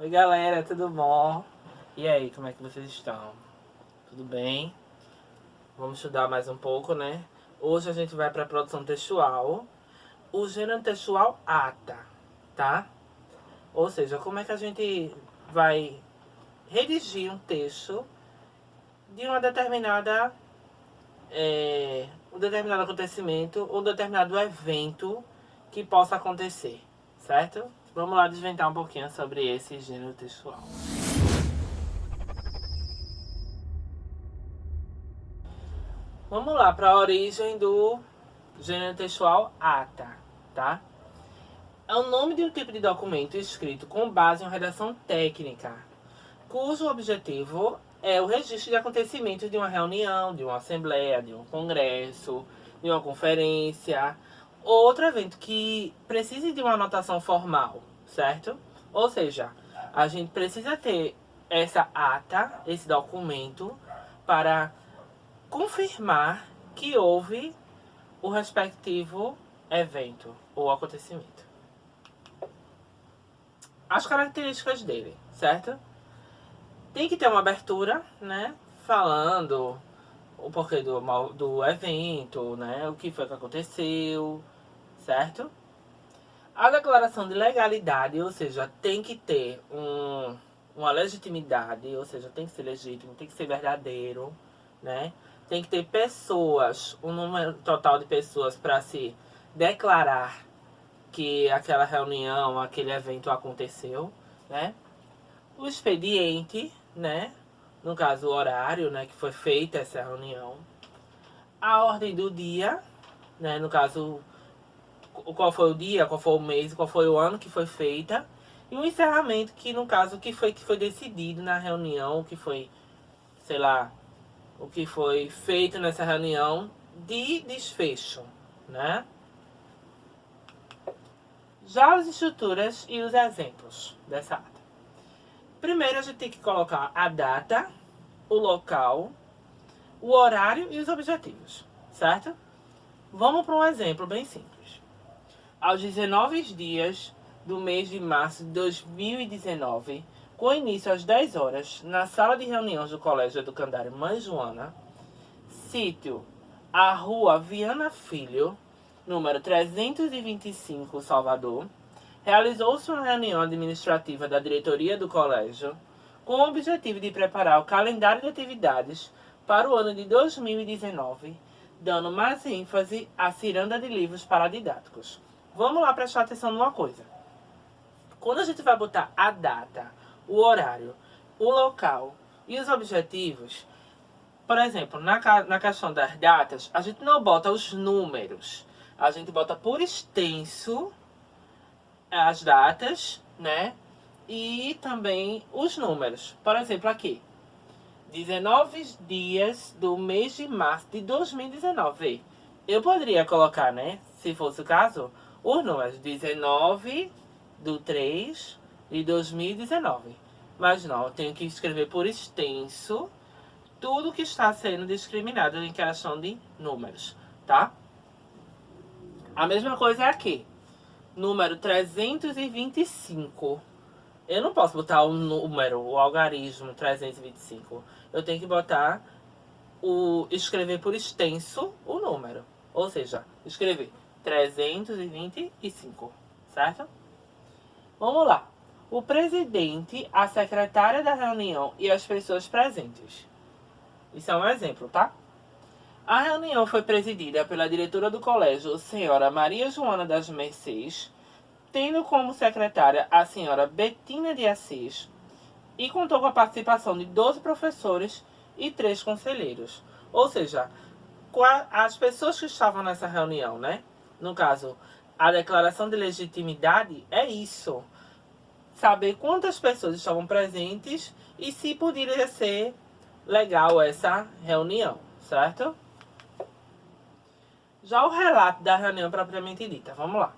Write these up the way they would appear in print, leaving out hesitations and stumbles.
Oi galera, tudo bom? E aí, como é que vocês estão? Tudo bem? Vamos estudar mais um pouco, né? Hoje a gente vai para a produção textual. O gênero textual ata, tá? Ou seja, como é que a gente vai redigir um texto de uma determinada um determinado acontecimento ou um determinado evento que possa acontecer, certo? Vamos lá desvendar um pouquinho sobre esse gênero textual. Vamos lá para a origem do gênero textual ata, tá? É o nome de um tipo de documento escrito com base em uma redação técnica, cujo objetivo é o registro de acontecimentos de uma reunião, de uma assembleia, de um congresso, de uma conferência, ou outro evento que precise de uma anotação formal, certo? Ou seja, a gente precisa ter essa ata, esse documento, para confirmar que houve o respectivo evento ou acontecimento. As características dele, certo? Tem que ter uma abertura, né? Falando o porquê do evento, né? O que foi que aconteceu, certo? A declaração de legalidade, ou seja, tem que ter uma legitimidade, ou seja, tem que ser legítimo, tem que ser verdadeiro, né? Tem que ter pessoas, um número total de pessoas para se declarar que aquela reunião, aquele evento aconteceu, né? O expediente, né? No caso, o horário, né, que foi feita essa reunião. A ordem do dia, né? No caso, qual foi o dia, qual foi o mês, qual foi o ano que foi feita. E o encerramento, que no caso, que foi decidido na reunião, o que foi, sei lá, o que foi feito nessa reunião de desfecho, né? Já as estruturas e os exemplos dessa ata. Primeiro a gente tem que colocar a data, o local, o horário e os objetivos, certo? Vamos para um exemplo bem simples. Aos 19 dias do mês de março de 2019, com início às 10 horas, na sala de reuniões do Colégio Educandário Mãe Joana, sítio a Rua Viana Filho, número 325, Salvador, realizou-se uma reunião administrativa da diretoria do colégio com o objetivo de preparar o calendário de atividades para o ano de 2019, dando mais ênfase à ciranda de livros paradidáticos. Vamos lá prestar atenção numa coisa. Quando a gente vai botar a data, o horário, o local e os objetivos, por exemplo, na questão das datas, a gente não bota os números. A gente bota por extenso as datas, né? E também os números. Por exemplo, aqui. 19 dias do mês de março de 2019. Eu poderia colocar, né? Se fosse o caso, os números 19 do 3 de 2019. Mas não, eu tenho que escrever por extenso tudo que está sendo discriminado em questão de números, tá? A mesma coisa é aqui. Número 325. Eu não posso botar o número, o algarismo 325. Eu tenho que botar escrever por extenso o número. Ou seja, escrever 325, certo? Vamos lá. O presidente, a secretária da reunião e as pessoas presentes. Isso é um exemplo, tá? A reunião foi presidida pela diretora do colégio, senhora Maria Joana das Mercês, tendo como secretária a senhora Betina de Assis, e contou com a participação de 12 professores e 3 conselheiros. Ou seja, as pessoas que estavam nessa reunião, né? No caso, a declaração de legitimidade é isso. Saber quantas pessoas estavam presentes e se poderia ser legal essa reunião, certo? Já o relato da reunião propriamente dita, vamos lá.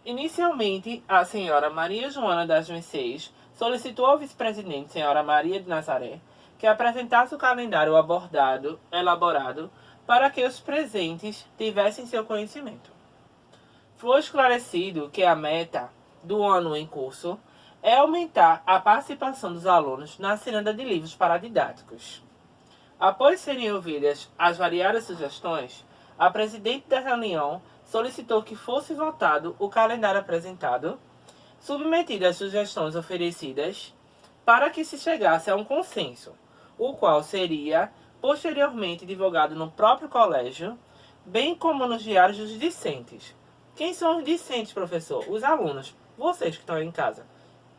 Inicialmente, a senhora Maria Joana das Mercês solicitou ao vice-presidente, senhora Maria de Nazaré, que apresentasse o calendário elaborado para que os presentes tivessem seu conhecimento. Foi esclarecido que a meta do ano em curso é aumentar a participação dos alunos na ciranda de livros paradidáticos. Após serem ouvidas as variadas sugestões, a presidente da reunião solicitou que fosse votado o calendário apresentado, submetido às sugestões oferecidas, para que se chegasse a um consenso, o qual seria posteriormente divulgado no próprio colégio, bem como nos diários dos discentes. Quem são os discentes, professor? Os alunos, vocês que estão aí em casa.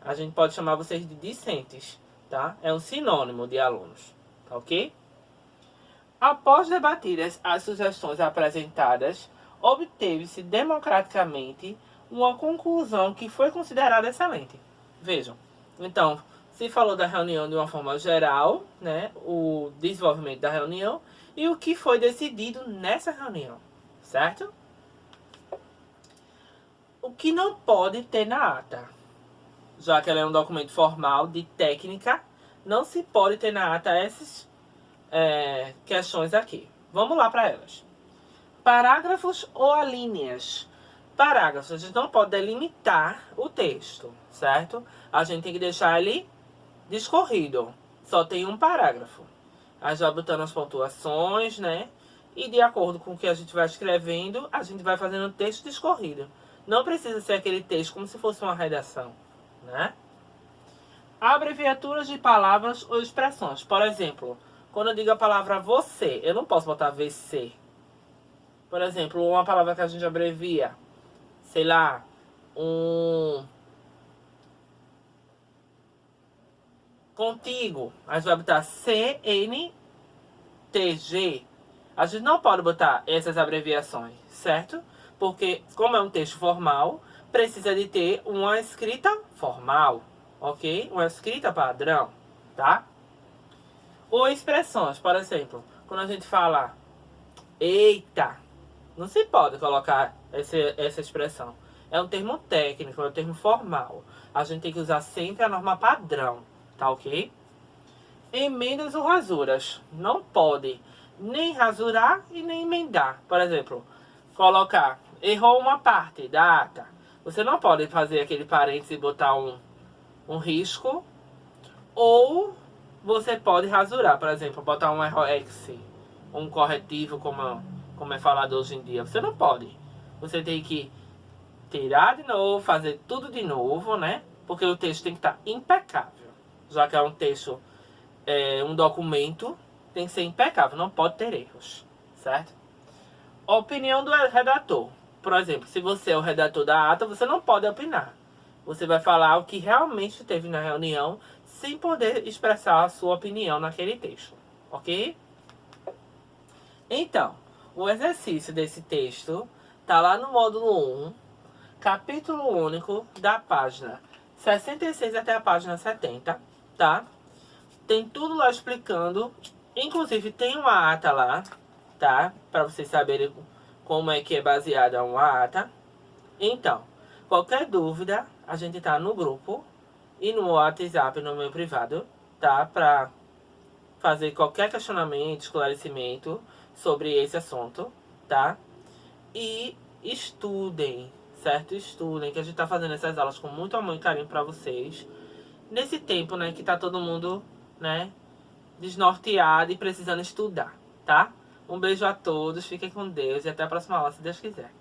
A gente pode chamar vocês de discentes, tá? É um sinônimo de alunos, tá ok? Após debatidas as sugestões apresentadas, obteve-se democraticamente uma conclusão que foi considerada excelente. Vejam, então, se falou da reunião de uma forma geral, né, o desenvolvimento da reunião e o que foi decidido nessa reunião, certo? O que não pode ter na ata, já que ela é um documento formal de técnica, não se pode ter na ata essas questões aqui. Vamos lá para elas. Parágrafos ou alíneas. Parágrafos, a gente não pode delimitar o texto, certo? A gente tem que deixar ele discorrido. Só tem um parágrafo. A gente vai botando as pontuações, né? E de acordo com o que a gente vai escrevendo, a gente vai fazendo o texto discorrido. Não precisa ser aquele texto como se fosse uma redação, né? Abreviaturas de palavras ou expressões. Por exemplo, quando eu digo a palavra você, eu não posso botar VC. Por exemplo, uma palavra que a gente abrevia, sei lá, contigo, a gente vai botar CNTG. A gente não pode botar essas abreviações, certo? Porque, como é um texto formal, precisa de ter uma escrita formal, ok? Uma escrita padrão, tá? Ou expressões, por exemplo, quando a gente fala eita, não se pode colocar essa expressão. É um termo técnico, é um termo formal. A gente tem que usar sempre a norma padrão, tá ok? Emendas ou rasuras. Não pode nem rasurar e nem emendar. Por exemplo, colocar, errou uma parte da ata. Você não pode fazer aquele parênteses e botar um risco. Ou você pode rasurar, por exemplo, botar um ROX, um corretivo, como é falado hoje em dia. Você não pode. Você tem que tirar de novo, fazer tudo de novo, né? Porque o texto tem que estar impecável. Já que é um texto, um documento, tem que ser impecável, não pode ter erros, certo? Opinião do redator. Por exemplo, se você é o redator da ata, você não pode opinar. Você vai falar o que realmente teve na reunião, sem poder expressar a sua opinião naquele texto, ok? Então, o exercício desse texto tá lá no módulo 1, capítulo único, da página 66 até a página 70, tá? Tem tudo lá explicando, inclusive tem uma ata lá, tá? Para vocês saberem como é que é baseada uma ata. Então, qualquer dúvida, a gente tá no grupo e no WhatsApp, no meu privado, tá? Pra fazer qualquer questionamento, esclarecimento sobre esse assunto, tá? E estudem, certo? Estudem, que a gente tá fazendo essas aulas com muito amor e carinho pra vocês. Nesse tempo, né, que tá todo mundo, né, desnorteado e precisando estudar, tá? Um beijo a todos, fiquem com Deus e até a próxima aula, se Deus quiser.